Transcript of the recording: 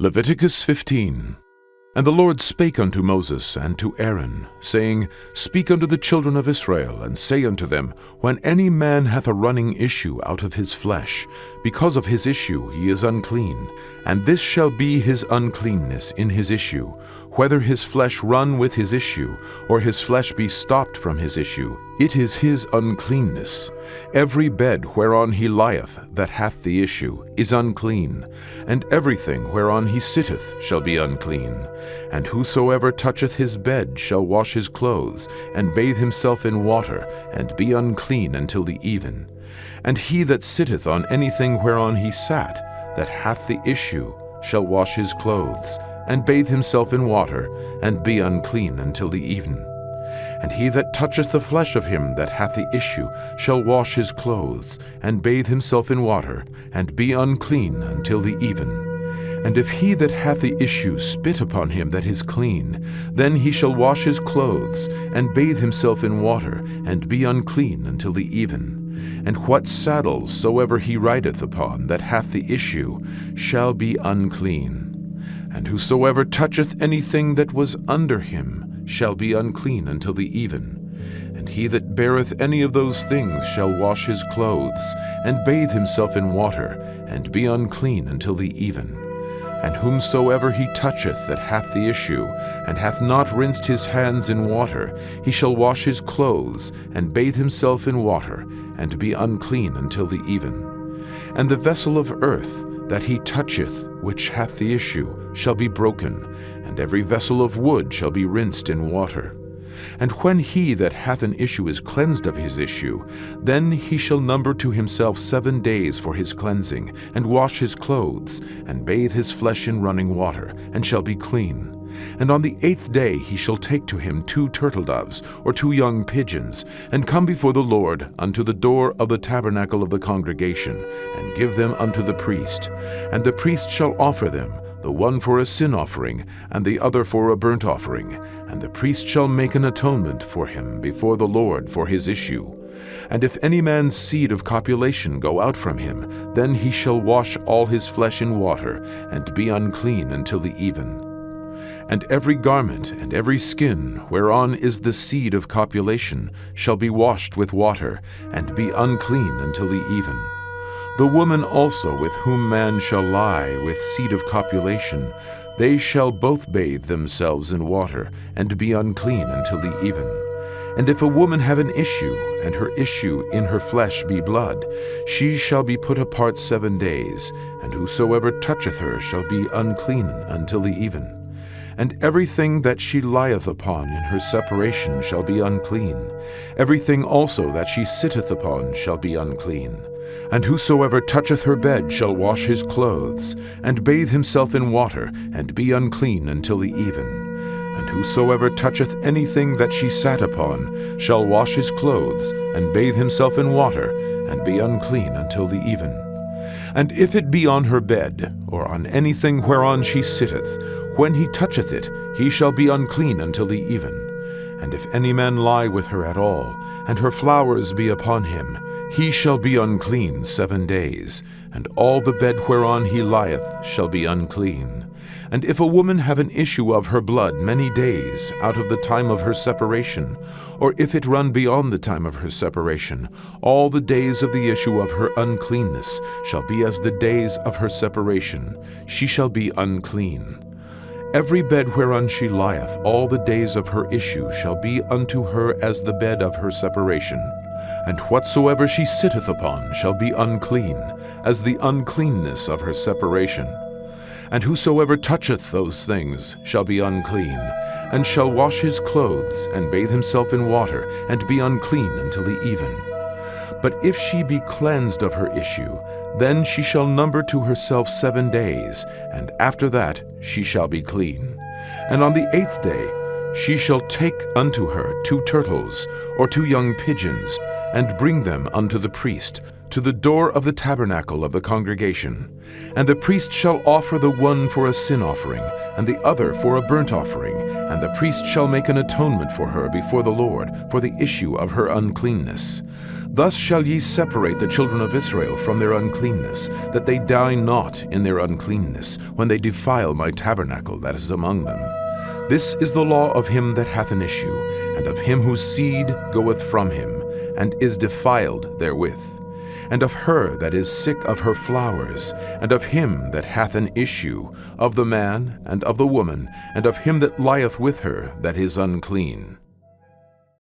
Leviticus 15. And the Lord spake unto Moses and to Aaron, saying, Speak unto the children of Israel, and say unto them, When any man hath a running issue out of his flesh, because of his issue he is unclean, and this shall be his uncleanness in his issue, whether his flesh run with his issue, or his flesh be stopped from his issue, it is his uncleanness. Every bed whereon he lieth that hath the issue is unclean, and everything whereon he sitteth shall be unclean. And whosoever toucheth his bed shall wash his clothes, and bathe himself in water, and be unclean until the even. And he that sitteth on anything whereon he sat, that hath the issue, shall wash his clothes, and bathe himself in water, and be unclean until the even. And he that toucheth the flesh of him that hath the issue shall wash his clothes, and bathe himself in water, and be unclean until the even. And if he that hath the issue spit upon him that is clean, then he shall wash his clothes, and bathe himself in water, and be unclean until the even. And what saddle soever he rideth upon that hath the issue shall be unclean. And whosoever toucheth anything that was under him shall be unclean until the even. And he that beareth any of those things shall wash his clothes, and bathe himself in water, and be unclean until the even. And whomsoever he toucheth that hath the issue, and hath not rinsed his hands in water, he shall wash his clothes, and bathe himself in water, and be unclean until the even. And the vessel of earth that he toucheth, which hath the issue, shall be broken, and every vessel of wood shall be rinsed in water. And when he that hath an issue is cleansed of his issue, then he shall number to himself 7 days for his cleansing, and wash his clothes, and bathe his flesh in running water, and shall be clean. And on the 8th day he shall take to him 2 turtle-doves, or 2 young pigeons, and come before the Lord unto the door of the tabernacle of the congregation, and give them unto the priest. And the priest shall offer them, the one for a sin offering, and the other for a burnt offering. And the priest shall make an atonement for him before the Lord for his issue. And if any man's seed of copulation go out from him, then he shall wash all his flesh in water, and be unclean until the even. And every garment and every skin whereon is the seed of copulation shall be washed with water, and be unclean until the even. The woman also with whom man shall lie with seed of copulation, they shall both bathe themselves in water, and be unclean until the even. And if a woman have an issue, and her issue in her flesh be blood, she shall be put apart 7 days, and whosoever toucheth her shall be unclean until the even. And everything that she lieth upon in her separation shall be unclean. Everything also that she sitteth upon shall be unclean. And whosoever toucheth her bed shall wash his clothes, and bathe himself in water, and be unclean until the even. And whosoever toucheth anything that she sat upon shall wash his clothes, and bathe himself in water, and be unclean until the even. And if it be on her bed, or on anything whereon she sitteth, when he toucheth it, he shall be unclean until the even. And if any man lie with her at all, and her flowers be upon him, he shall be unclean 7 days, and all the bed whereon he lieth shall be unclean. And if a woman have an issue of her blood many days out of the time of her separation, or if it run beyond the time of her separation, all the days of the issue of her uncleanness shall be as the days of her separation. She shall be unclean. Every bed whereon she lieth all the days of her issue shall be unto her as the bed of her separation. And whatsoever she sitteth upon shall be unclean, as the uncleanness of her separation. And whosoever toucheth those things shall be unclean, and shall wash his clothes, and bathe himself in water, and be unclean until the even. But if she be cleansed of her issue, then she shall number to herself 7 days, and after that she shall be clean. And on the 8th day she shall take unto her 2 turtles, or 2 young pigeons, and bring them unto the priest, to the door of the tabernacle of the congregation. And the priest shall offer the one for a sin offering, and the other for a burnt offering, and the priest shall make an atonement for her before the Lord for the issue of her uncleanness. Thus shall ye separate the children of Israel from their uncleanness, that they die not in their uncleanness, when they defile my tabernacle that is among them. This is the law of him that hath an issue, and of him whose seed goeth from him, and is defiled therewith, and of her that is sick of her flowers, and of him that hath an issue, of the man, and of the woman, and of him that lieth with her that is unclean.